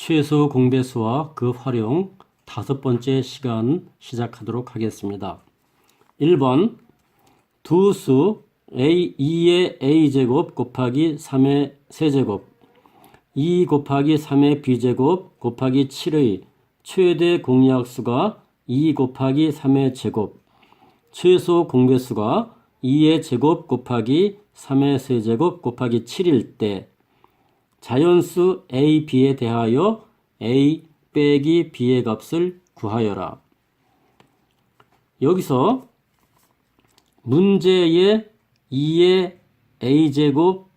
최소 공배수와 그 활용 5번째 시간 시작하도록 하겠습니다. 1번 두 수 a2의 a제곱 곱하기 3의 세제곱 2 곱하기 3의 b제곱 곱하기 7의 최대 공약수가 2 곱하기 3의 제곱 최소 공배수가 2의 제곱 곱하기 3의 세제곱 곱하기 7일 때 자연수 a, b에 대하여 a 빼기 b의 값을 구하여라. 여기서 문제의 2의 a제곱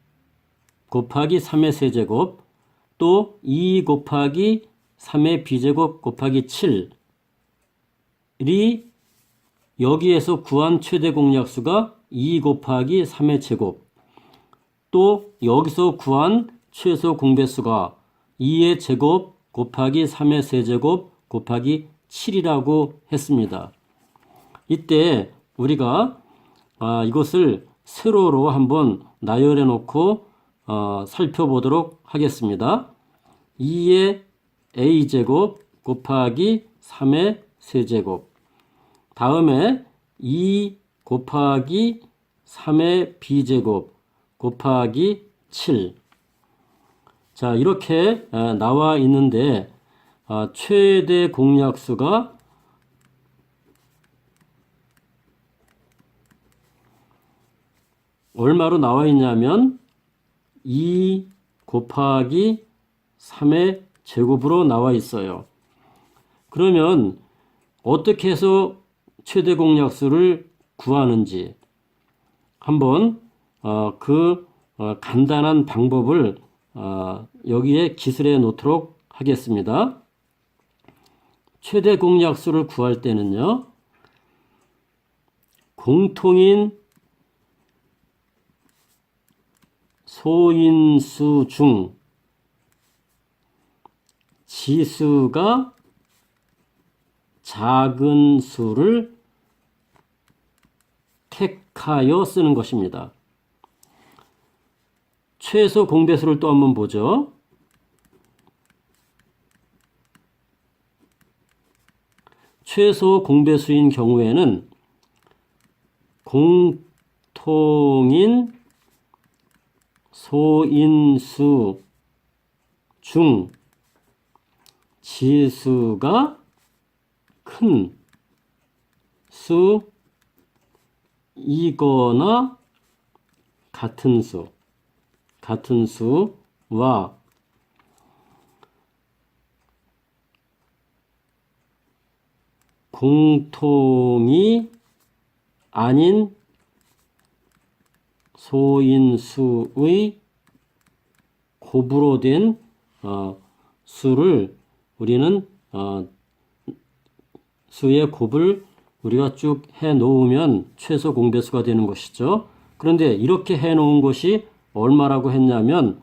곱하기 3의 세제곱 또 2 곱하기 3의 b제곱 곱하기 7이 여기에서 구한 최대 공약수가 2 곱하기 3의 제곱 또 여기서 구한 최소 공배수가 2의 제곱 곱하기 3의 세제곱 곱하기 7이라고 했습니다. 이때 우리가 이것을 세로로 한번 나열해 놓고 살펴보도록 하겠습니다. 2의 a제곱 곱하기 3의 세제곱 다음에 2 곱하기 3의 b제곱 곱하기 7 자, 이렇게 나와 있는데 최대 공약수가 얼마로 나와 있냐면 2 곱하기 3의 제곱으로 나와 있어요. 그러면 어떻게 해서 최대 공약수를 구하는지 한번 그 간단한 방법을 여기에 기술해 놓도록 하겠습니다. 최대 공약수를 구할 때는요, 공통인 소인수 중 지수가 작은 수를 택하여 쓰는 것입니다. 최소 공배수를 또 한번 보죠. 최소 공배수인 경우에는 공통인 소인수 중 지수가 큰 수이거나 같은 수와 공통이 아닌 소인수의 곱으로 된 수를 우리는 수의 곱을 우리가 쭉 해 놓으면 최소 공배수가 되는 것이죠. 그런데 이렇게 해 놓은 것이 얼마라고 했냐면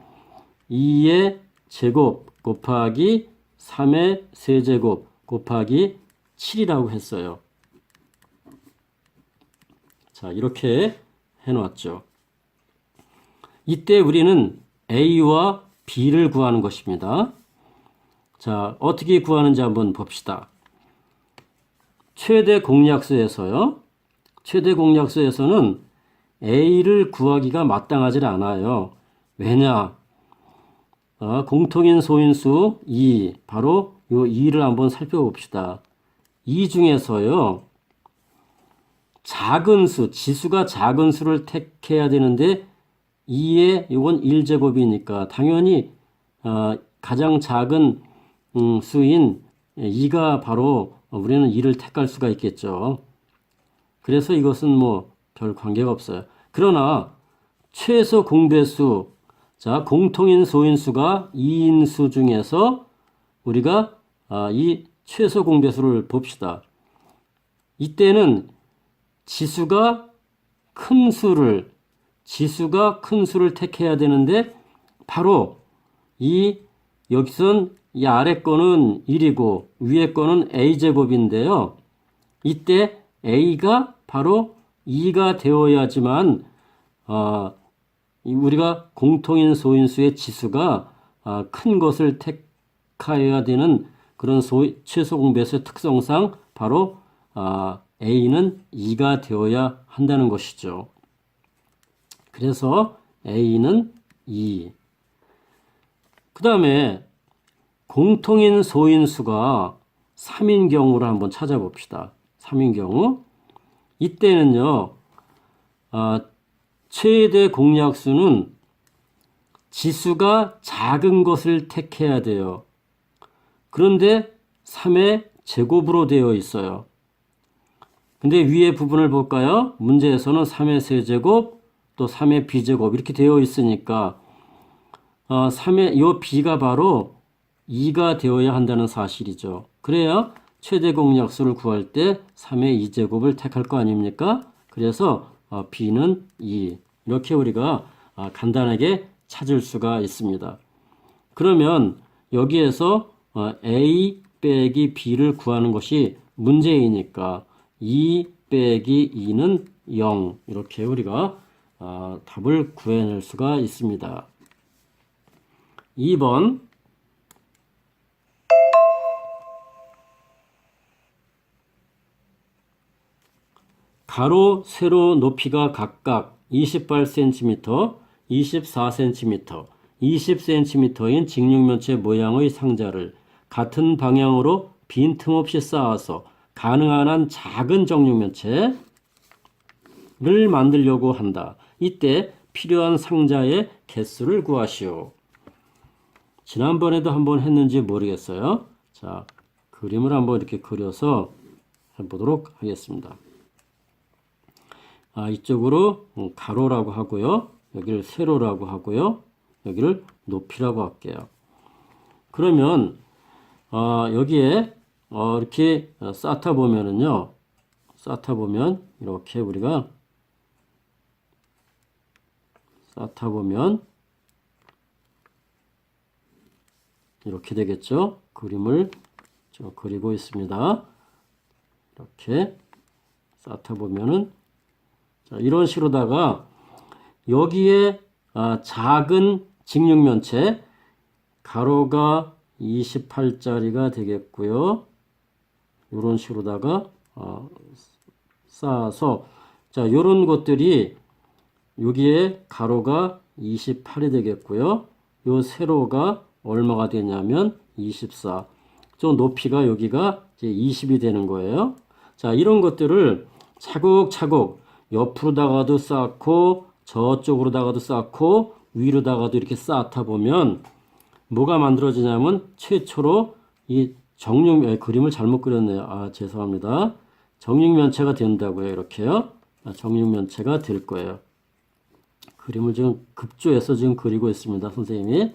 2의 제곱 곱하기 3의 세제곱 곱하기 7이라고 했어요. 자, 이렇게 해놨죠. 이때 우리는 A와 B를 구하는 것입니다. 자, 어떻게 구하는지 한번 봅시다. 최대 공약수에서요. 최대 공약수에서는 A를 구하기가 마땅하지 않아요. 왜냐? 공통인 소인수 2, 바로 이 2를 한번 살펴봅시다. 2 중에서요. 작은 수, 지수가 작은 수를 택해야 되는데 2의 이건 1제곱이니까 당연히 가장 작은 수인 2가 바로 우리는 2를 택할 수가 있겠죠. 그래서 이것은 뭐 별 관계가 없어요. 그러나 최소 공배수, 자, 공통인 소인수가 2인 수 중에서 우리가 이 최소 공배수를 봅시다. 이때는 지수가 큰 수를 택해야 되는데 바로 여기선 이 아래 거는 1이고 위에 거는 a제곱인데요. 이때 a가 바로 2가 되어야지만 우리가 공통인 소인수의 지수가 큰 것을 각하여야 되는 그런 최소 공배수의 특성상 바로 A는 2가 되어야 한다는 것이죠. 그래서 A는 2. 그 다음에 공통인 소인수가 3인 경우를 한번 찾아봅시다. 3인 경우. 이때는요, 최대 공약수는 지수가 작은 것을 택해야 돼요. 그런데 3의 제곱으로 되어 있어요. 근데 위에 부분을 볼까요? 문제에서는 3의 세제곱, 또 3의 b제곱 이렇게 되어 있으니까 3의 이 b가 바로 2가 되어야 한다는 사실이죠. 그래야 최대 공약수를 구할 때 3의 2제곱을 택할 거 아닙니까? 그래서 b는 2. 이렇게 우리가 간단하게 찾을 수가 있습니다. 그러면 여기에서 a 빼기 b를 구하는 것이 문제이니까 2 빼기 2는 0. 이렇게 우리가 답을 구해낼 수가 있습니다. 2번 가로, 세로 높이가 각각 28cm, 24cm, 20cm인 직육면체 모양의 상자를 같은 방향으로 빈틈없이 쌓아서 가능한 한 작은 정육면체를 만들려고 한다. 이때 필요한 상자의 개수를 구하시오. 지난번에도 한번 했는지 모르겠어요. 자, 그림을 한번 이렇게 그려서 해보도록 하겠습니다. 이쪽으로 가로라고 하고요. 여기를 세로라고 하고요. 여기를 높이라고 할게요. 그러면 여기에 이렇게 쌓다 보면은요. 쌓다 보면 이렇게 우리가 쌓다 보면 이렇게 되겠죠. 그림을 좀 그리고 있습니다. 이렇게 쌓다 보면은 자, 이런 식으로다가 여기에 작은 직육면체 가로가 28짜리가 되겠고요. 이런 식으로다가 쌓아서 자, 이런 것들이 여기에 가로가 28이 되겠고요. 요 세로가 얼마가 되냐면 24. 저 높이가 여기가 이제 20이 되는 거예요. 자, 이런 것들을 차곡차곡 옆으로다가도 쌓고 저쪽으로다가도 쌓고 위로다가도 이렇게 쌓다 보면 뭐가 만들어지냐면 최초로 이 그림을 잘못 그렸네요. 죄송합니다. 정육면체가 된다고요. 이렇게요. 정육면체가 될 거예요. 그림을 지금 급조해서 지금 그리고 있습니다. 선생님이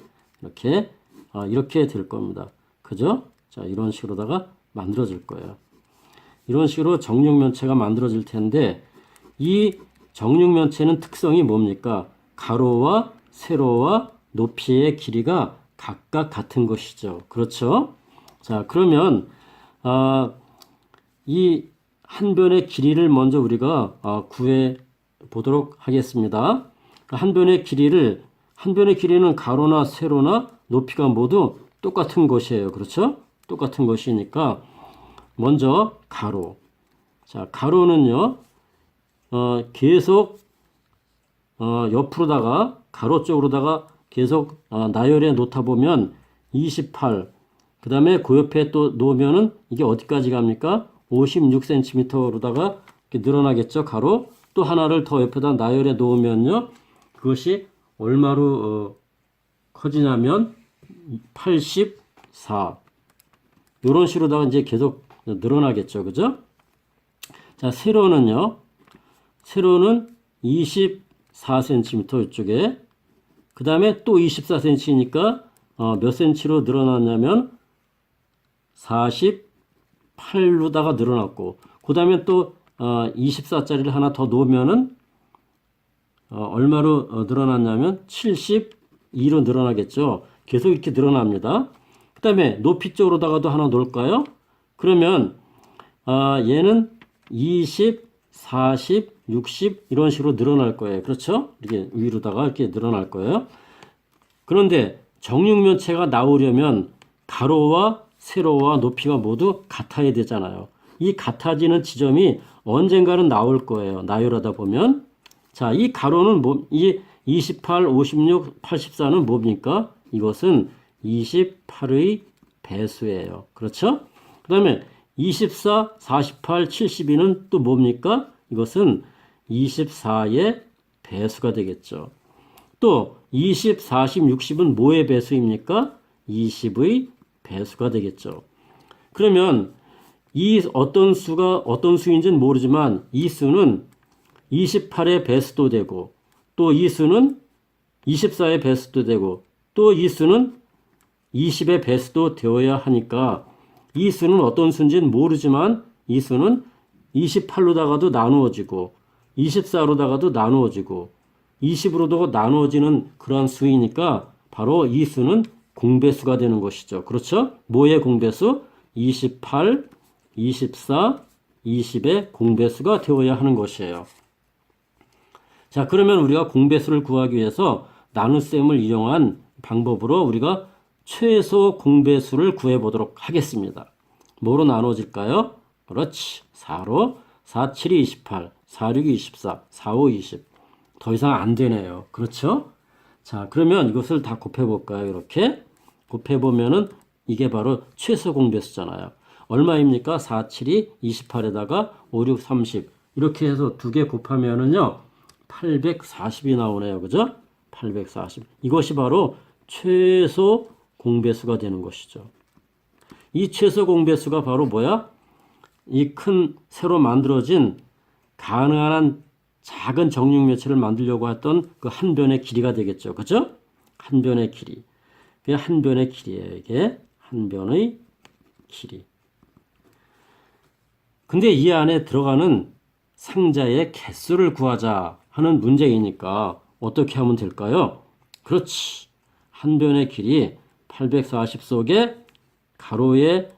이렇게 될 겁니다. 그죠? 자, 이런 식으로다가 만들어질 거예요. 이런 식으로 정육면체가 만들어질 텐데 이 정육면체는 특성이 뭡니까? 가로와 세로와 높이의 길이가 각각 같은 것이죠. 그렇죠? 자, 그러면 이 한 변의 길이를 먼저 우리가 구해 보도록 하겠습니다. 한 변의 길이는 가로나 세로나 높이가 모두 똑같은 것이에요. 그렇죠? 똑같은 것이니까 먼저 가로. 자, 가로는요. 계속 옆으로다가 가로 쪽으로다가 계속 나열해 놓다 보면 28. 그 다음에 그 옆에 또 놓으면은 이게 어디까지 갑니까? 56cm로다가 이렇게 늘어나겠죠. 가로. 또 하나를 더 옆에다 나열해 놓으면요. 그것이 얼마로 커지냐면 84. 이런 식으로다가 이제 계속 늘어나겠죠. 그죠? 자, 세로는요. 세로는 24cm 이쪽에 그 다음에 또 24cm니까 몇 cm로 늘어났냐면 48로다가 늘어났고 그 다음에 또 24짜리를 하나 더 놓으면은 얼마로 늘어났냐면 72로 늘어나겠죠. 계속 이렇게 늘어납니다. 그 다음에 높이 쪽으로다가도 하나 놓을까요? 그러면 얘는 20, 40, 60 이런 식으로 늘어날 거예요. 그렇죠? 이렇게 위로다가 이렇게 늘어날 거예요. 그런데 정육면체가 나오려면 가로와 세로와 높이가 모두 같아야 되잖아요. 이 같아지는 지점이 언젠가는 나올 거예요. 나열하다 보면. 자, 이 가로는 이 28, 56, 84는 뭡니까? 이것은 28의 배수예요. 그렇죠? 그 다음에 24, 48, 72는 또 뭡니까? 이것은 24의 배수가 되겠죠. 또 20, 40, 60은 뭐의 배수입니까? 20의 배수가 되겠죠. 그러면 이 어떤 수가 어떤 수인지는 모르지만 이 수는 28의 배수도 되고 또 이 수는 24의 배수도 되고 또 이 수는 20의 배수도 되어야 하니까 이 수는 어떤 수인지는 모르지만 이 수는 28로다가도 나누어지고 24로다가도 나누어지고 20으로도 나누어지는 그런 수이니까 바로 이 수는 공배수가 되는 것이죠. 그렇죠? 뭐의 공배수? 28, 24, 20의 공배수가 되어야 하는 것이에요. 자, 그러면 우리가 공배수를 구하기 위해서 나눗셈을 이용한 방법으로 우리가 최소 공배수를 구해보도록 하겠습니다. 뭐로 나눠질까요? 그렇지. 4로 4, 7이 28, 4, 6이 24, 4, 5, 20. 더 이상 안 되네요. 그렇죠? 자, 그러면 이것을 다 곱해볼까요? 이렇게 곱해보면은 이게 바로 최소 공배수잖아요. 얼마입니까? 4, 7이 28에다가 5, 6, 30. 이렇게 해서 두 개 곱하면은요, 840이 나오네요. 그죠? 840. 이것이 바로 최소 공배수가 되는 것이죠. 이 최소 공배수가 바로 뭐야? 이 큰 새로 만들어진 가능한 한 작은 정육면체를 만들려고 했던 그 한 변의 길이가 되겠죠. 그죠? 한 변의 길이. 그게 한 변의 길이에요. 이게 한 변의 길이. 근데 이 안에 들어가는 상자의 개수를 구하자 하는 문제이니까 어떻게 하면 될까요? 그렇지. 한 변의 길이 840 속에 가로의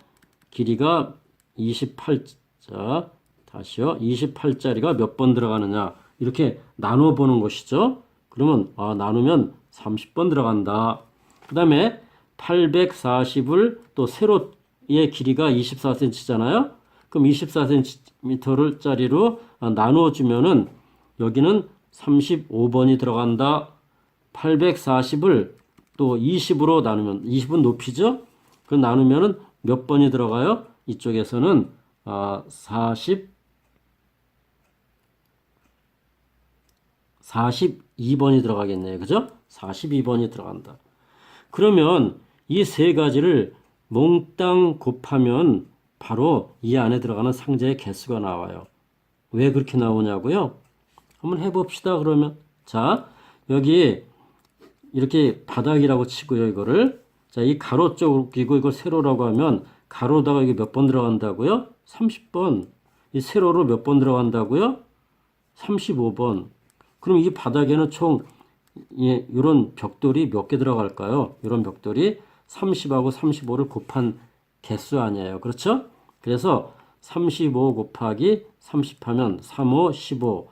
길이가 28자, 다시요. 28짜리가 몇 번 들어가느냐. 이렇게 나누어 보는 것이죠. 그러면 나누면 30번 들어간다. 그 다음에 840을 또 세로의 길이가 24cm잖아요. 그럼 24cm를 짜리로 나누어 주면은 여기는 35번이 들어간다. 840을 또 20으로 나누면 20은 높이죠. 그럼 나누면은 몇 번이 들어가요? 이쪽에서는 42번이 들어가겠네요. 그죠? 42번이 들어간다. 그러면 이 세 가지를 몽땅 곱하면 바로 이 안에 들어가는 상자의 개수가 나와요. 왜 그렇게 나오냐고요? 한번 해봅시다. 그러면 자, 여기 이렇게 바닥이라고 치고요. 이거를 자, 이 가로 쪽이고 이걸 세로라고 하면 가로다가 이게 몇 번 들어간다고요? 30번. 이 세로로 몇 번 들어간다고요? 35번. 그럼 이 바닥에는 총 이런 벽돌이 몇 개 들어갈까요? 이런 벽돌이 30하고 35를 곱한 개수 아니에요. 그렇죠? 그래서 35 곱하기 30 하면 3, 5, 15,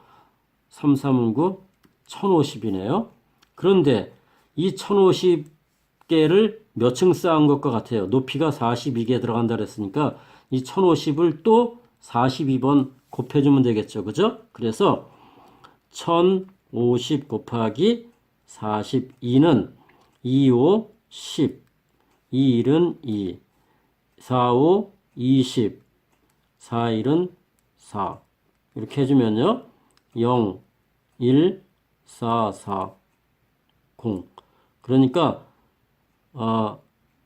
3, 3은 9, 1050이네요. 그런데 이 1050개를 몇 층 쌓은 것과 같아요. 높이가 42개 들어간다 그랬으니까 이 1050을 또 42번 곱해주면 되겠죠. 그죠? 그래서 1050 곱하기 42는 2, 5, 10, 2, 1은 2, 4, 5, 20, 4, 1은 4. 이렇게 해주면요. 0, 1, 4, 4, 0. 그러니까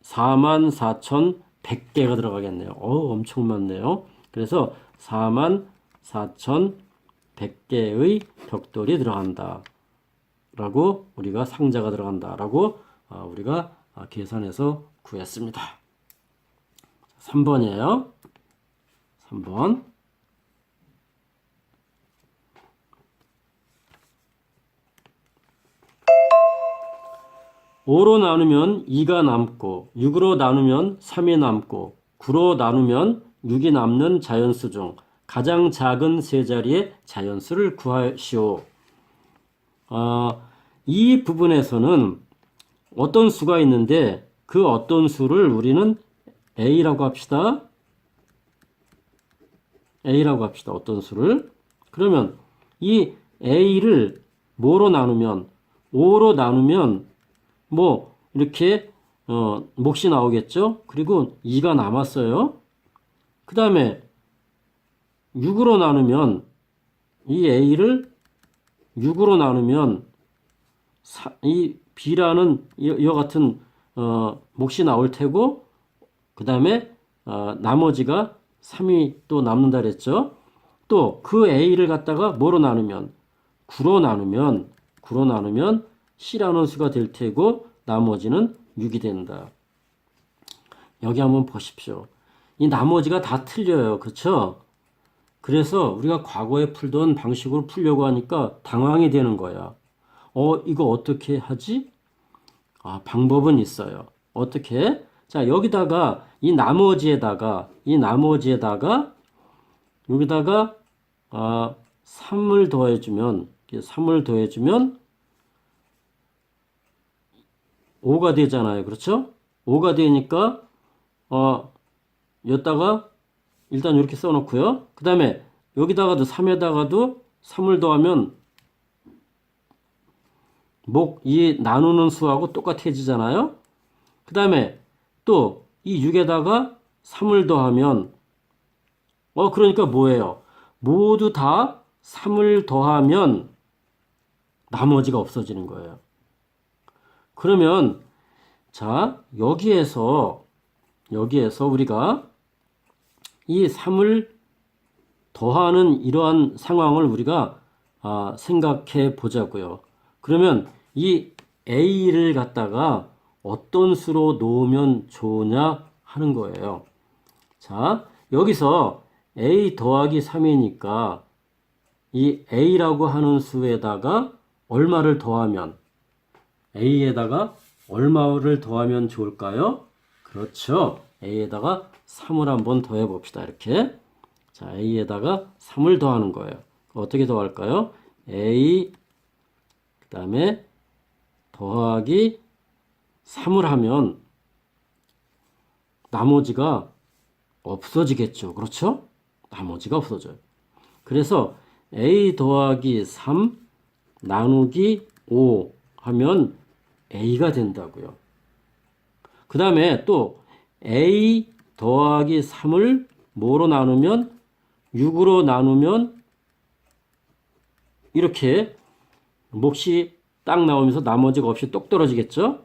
44,100개가 들어가겠네요. 엄청 많네요. 그래서 44,100개의 벽돌이 들어간다. 라고 우리가 상자가 들어간다. 라고 우리가 계산해서 구했습니다. 3번이에요. 3번. 5로 나누면 2가 남고 6으로 나누면 3이 남고 9로 나누면 6이 남는 자연수 중 가장 작은 세 자리의 자연수를 구하시오. 이 부분에서는 어떤 수가 있는데 그 어떤 수를 우리는 A라고 합시다. A라고 합시다. 어떤 수를. 그러면 이 A를 뭐로 나누면 5로 나누면 뭐 이렇게 몫이 나오겠죠. 그리고 2가 남았어요. 그 다음에 6으로 나누면 이 A를 6으로 나누면 이 B라는 이와 같은 몫이 나올 테고 그 다음에 나머지가 3이 또 남는다 그랬죠. 또 그 A를 갖다가 뭐로 나누면 9로 나누면 C라는 수가 될 테고 나머지는 6이 된다. 여기 한번 보십시오. 이 나머지가 다 틀려요. 그렇죠? 그래서 우리가 과거에 풀던 방식으로 풀려고 하니까 당황이 되는 거야. 이거 어떻게 하지? 방법은 있어요. 어떻게? 자, 여기다가 이 나머지에다가 여기다가 3을 더해주면 5가 되잖아요. 그렇죠? 5가 되니까 여기다가 일단 이렇게 써놓고요. 그 다음에 여기다가도 3에다가도 3을 더하면 이 나누는 수하고 똑같아지잖아요. 그 다음에 또 이 6에다가 3을 더하면 그러니까 뭐예요? 모두 다 3을 더하면 나머지가 없어지는 거예요. 그러면 자, 여기에서 우리가 이 3을 더하는 이러한 상황을 우리가 생각해 보자고요. 그러면 이 A를 갖다가 어떤 수로 놓으면 좋으냐 하는 거예요. 자, 여기서 A 더하기 3이니까 이 A라고 하는 수에다가 얼마를 더하면 A에다가 얼마를 더하면 좋을까요? 그렇죠. A에다가 3을 한번 더해 봅시다. 이렇게. 자, A에다가 3을 더하는 거예요. 어떻게 더할까요? A 그 다음에 더하기 3을 하면 나머지가 없어지겠죠. 그렇죠? 나머지가 없어져요. 그래서 A 더하기 3 나누기 5 하면 A가 된다고요. 그 다음에 또 A 더하기 3을 뭐로 나누면 6으로 나누면 이렇게 몫이 딱 나오면서 나머지가 없이 똑 떨어지겠죠.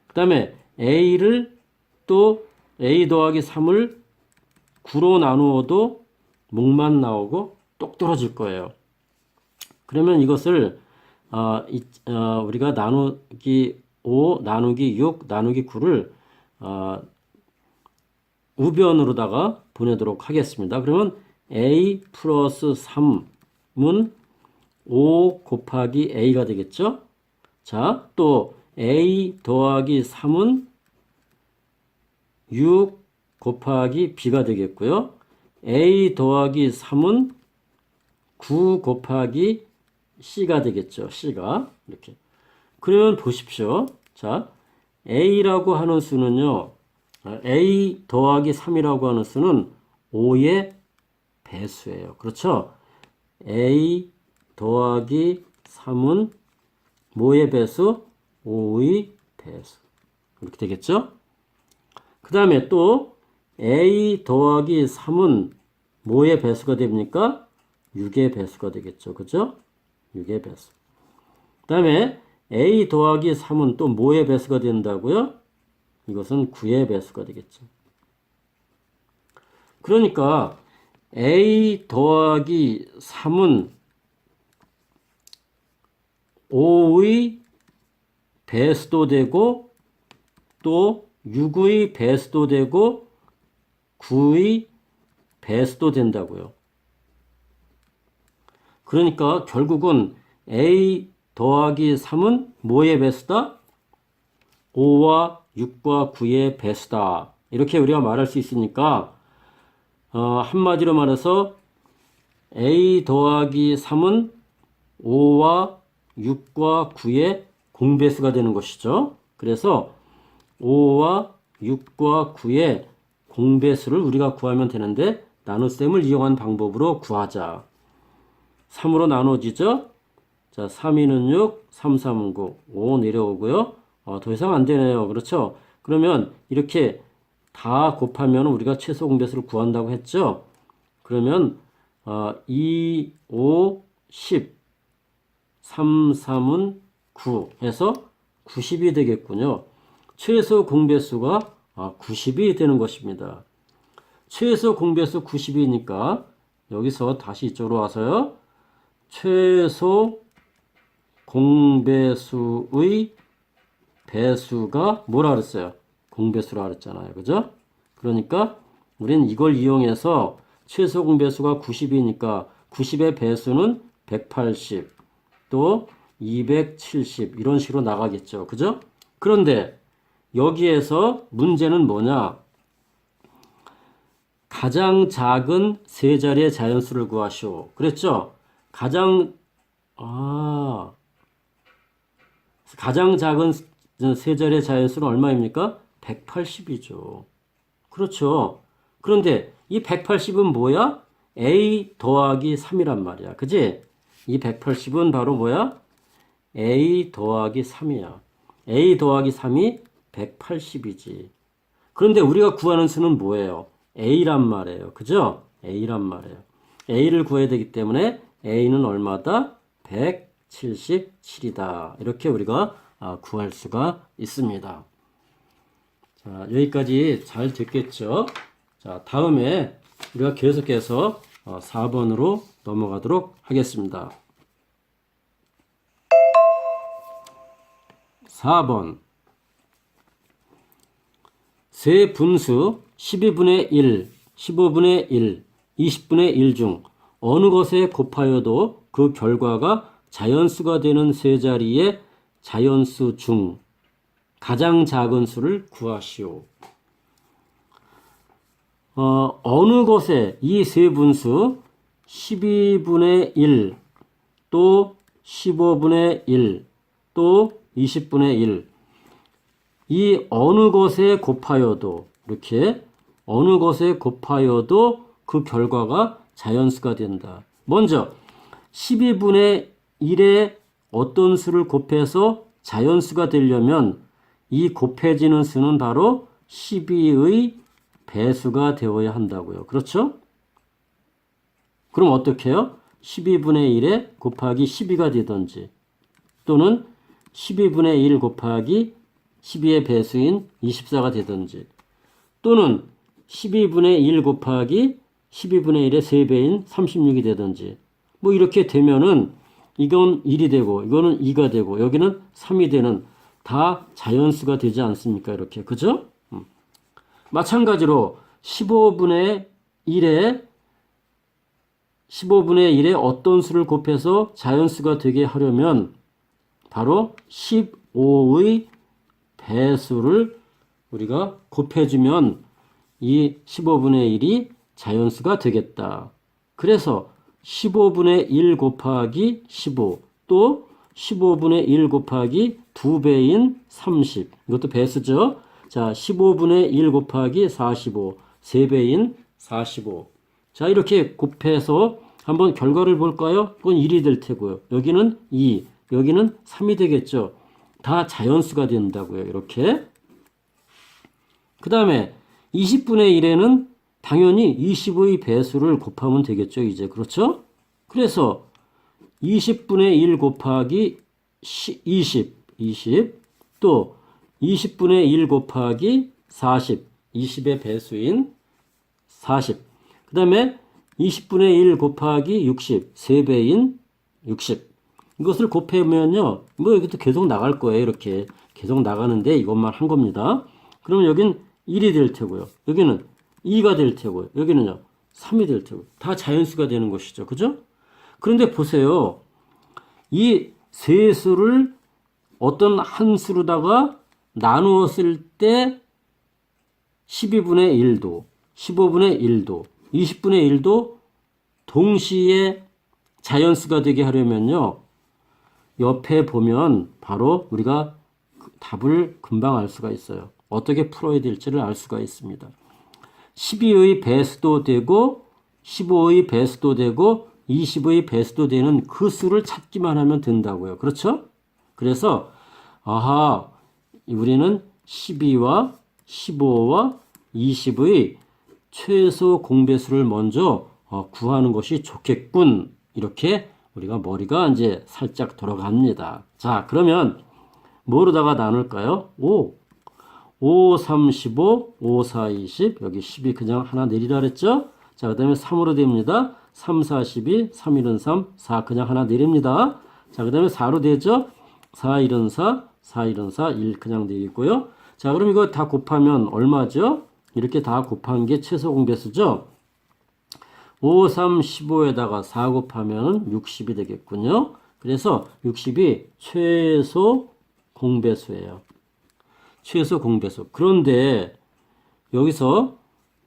그 다음에 A를 또 A 더하기 3을 9로 나누어도 몫만 나오고 똑 떨어질 거예요. 그러면 이것을 우리가 나누기 5, 나누기 6, 나누기 9를 우변으로다가 보내도록 하겠습니다. 그러면 A 플러스 3은 5 곱하기 A가 되겠죠? 자, 또 A 더하기 3은 6 곱하기 B가 되겠고요. A 더하기 3은 9 곱하기 C가 되겠죠. C가. 이렇게. 그러면 보십시오. 자, A라고 하는 수는요. A 더하기 3이라고 하는 수는 5의 배수예요. 그렇죠? A 더하기 3은 뭐의 배수? 5의 배수. 이렇게 되겠죠? 그 다음에 또 A 더하기 3은 뭐의 배수가 됩니까? 6의 배수가 되겠죠. 그죠? 6의 배수. 그 다음에 A 더하기 3은 또 뭐의 배수가 된다고요? 이것은 9의 배수가 되겠죠. 그러니까 A 더하기 3은 5의 배수도 되고 또 6의 배수도 되고 9의 배수도 된다고요. 그러니까 결국은 A 더하기 3은 뭐의 배수다? 5와 6과 9의 배수다. 이렇게 우리가 말할 수 있으니까 한마디로 말해서 A 더하기 3은 5와 6과 9의 공배수가 되는 것이죠. 그래서 5와 6과 9의 공배수를 우리가 구하면 되는데 나눗셈을 이용한 방법으로 구하자. 3으로 나눠지죠? 자, 3, 2는 6, 3, 3은 9, 5 내려오고요. 더 이상 안 되네요. 그렇죠? 그러면 이렇게 다 곱하면 우리가 최소 공배수를 구한다고 했죠? 그러면 2, 5, 10, 3, 3은 9 해서 90이 되겠군요. 최소 공배수가 90이 되는 것입니다. 최소 공배수 90이니까 여기서 다시 이쪽으로 와서요. 최소 공배수의 배수가 뭐라 그랬어요? 공배수라 그랬잖아요. 그죠? 그러니까 우리는 이걸 이용해서 최소 공배수가 90이니까 90의 배수는 180, 또 270 이런 식으로 나가겠죠. 그죠? 그런데 여기에서 문제는 뭐냐? 가장 작은 세 자리의 자연수를 구하시오. 그랬죠? 가장 작은 세 자리의 자연수는 얼마입니까? 180이죠. 그렇죠. 그런데 이 180은 뭐야? A 더하기 3이란 말이야. 그지? 이 180은 바로 뭐야? A 더하기 3이야. A 더하기 3이 180이지. 그런데 우리가 구하는 수는 뭐예요? A란 말이에요. 그죠? A란 말이에요. A를 구해야 되기 때문에 A는 얼마다? 177이다. 이렇게 우리가 구할 수가 있습니다. 자, 여기까지 잘 됐겠죠? 자, 다음에 우리가 계속해서 4번으로 넘어가도록 하겠습니다. 4번. 세 분수 12분의 1, 15분의 1, 20분의 1 중 어느 것에 곱하여도 그 결과가 자연수가 되는 세 자리의 자연수 중 가장 작은 수를 구하시오. 어느 것에 이 세 분수 12분의 1, 또 15분의 1, 또 20분의 1, 이 어느 것에 곱하여도 이렇게 어느 것에 곱하여도 그 결과가 자연수가 된다. 먼저 12분의 1에 어떤 수를 곱해서 자연수가 되려면 이 곱해지는 수는 바로 12의 배수가 되어야 한다고요. 그렇죠? 그럼 어떻게 해요? 12분의 1에 곱하기 12가 되든지 또는 12분의 1 곱하기 12의 배수인 24가 되든지 또는 12분의 1 곱하기 12분의 1의 3배인 36이 되든지 뭐 이렇게 되면은 이건 1이 되고 이거는 2가 되고 여기는 3이 되는 다 자연수가 되지 않습니까? 이렇게. 그죠? 마찬가지로 15분의 1에 어떤 수를 곱해서 자연수가 되게 하려면 바로 15의 배수를 우리가 곱해주면 이 15분의 1이 자연수가 되겠다. 그래서 15분의 1 곱하기 15, 또 15분의 1 곱하기 2배인 30. 이것도 배수죠. 자, 15분의 1 곱하기 45, 3배인 45. 자, 이렇게 곱해서 한번 결과를 볼까요? 그건 1이 될 테고요. 여기는 2, 여기는 3이 되겠죠. 다 자연수가 된다고요. 이렇게. 그 다음에 20분의 1에는 당연히 20의 배수를 곱하면 되겠죠. 이제. 그렇죠? 그래서 20분의 1 곱하기 20, 또 20분의 1 곱하기 40, 20의 배수인 40. 그 다음에 20분의 1 곱하기 60, 3배인 60. 이것을 곱해보면요. 뭐 이것도 계속 나갈 거예요. 이렇게. 계속 나가는데 이것만 한 겁니다. 그러면 여긴 1이 될 테고요. 여기는 2가 될 테고요. 여기는요. 3이 될 테고. 다 자연수가 되는 것이죠. 그죠? 그런데 보세요. 이 세 수를 어떤 한 수로다가 나누었을 때 12분의 1도, 15분의 1도, 20분의 1도 동시에 자연수가 되게 하려면요. 옆에 보면 바로 우리가 답을 금방 알 수가 있어요. 어떻게 풀어야 될지를 알 수가 있습니다. 12의 배수도 되고 15의 배수도 되고 20의 배수도 되는 그 수를 찾기만 하면 된다고요. 그렇죠? 그래서 아하, 우리는 12와 15와 20의 최소 공배수를 먼저 구하는 것이 좋겠군. 이렇게 우리가 머리가 이제 살짝 돌아갑니다. 자, 그러면 뭐로다가 나눌까요? 5, 3, 15, 5, 4, 20. 여기 10이 그냥 하나 내리라 그랬죠? 자, 그 다음에 3으로 됩니다. 3, 4, 12, 3, 1은 3, 4 그냥 하나 내립니다. 자, 그 다음에 4로 되죠? 4, 1은 4, 4, 1은 4, 1 그냥 내리고요. 자, 그럼 이거 다 곱하면 얼마죠? 이렇게 다 곱한 게 최소 공배수죠? 5, 3, 15에다가 4 곱하면 60이 되겠군요. 그래서 60이 최소 공배수예요. 최소 공배수. 그런데 여기서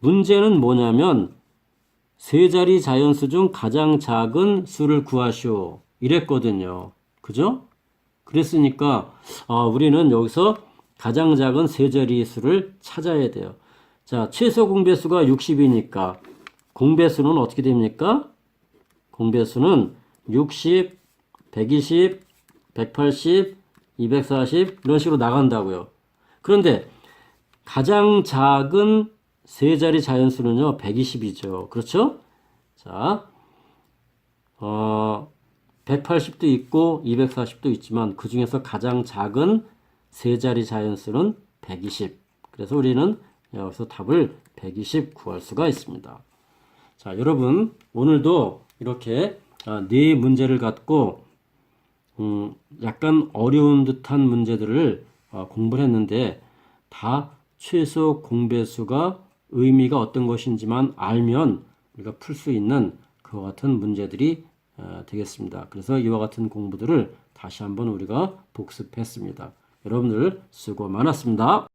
문제는 뭐냐면 세 자리 자연수 중 가장 작은 수를 구하시오. 이랬거든요. 그죠? 그랬으니까 우리는 여기서 가장 작은 세 자리 수를 찾아야 돼요. 자, 최소 공배수가 60이니까 공배수는 어떻게 됩니까? 공배수는 60, 120, 180, 240 이런 식으로 나간다고요. 그런데 가장 작은 세 자리 자연수는요, 120이죠. 그렇죠? 자, 180도 있고 240도 있지만 그 중에서 가장 작은 세 자리 자연수는 120. 그래서 우리는 여기서 답을 120 구할 수가 있습니다. 자, 여러분 오늘도 이렇게 네 문제를 갖고 약간 어려운 듯한 문제들을 공부를 했는데 다 최소 공배수가 의미가 어떤 것인지만 알면 우리가 풀 수 있는 그와 같은 문제들이 되겠습니다. 그래서 이와 같은 공부들을 다시 한번 우리가 복습했습니다. 여러분들 수고 많았습니다.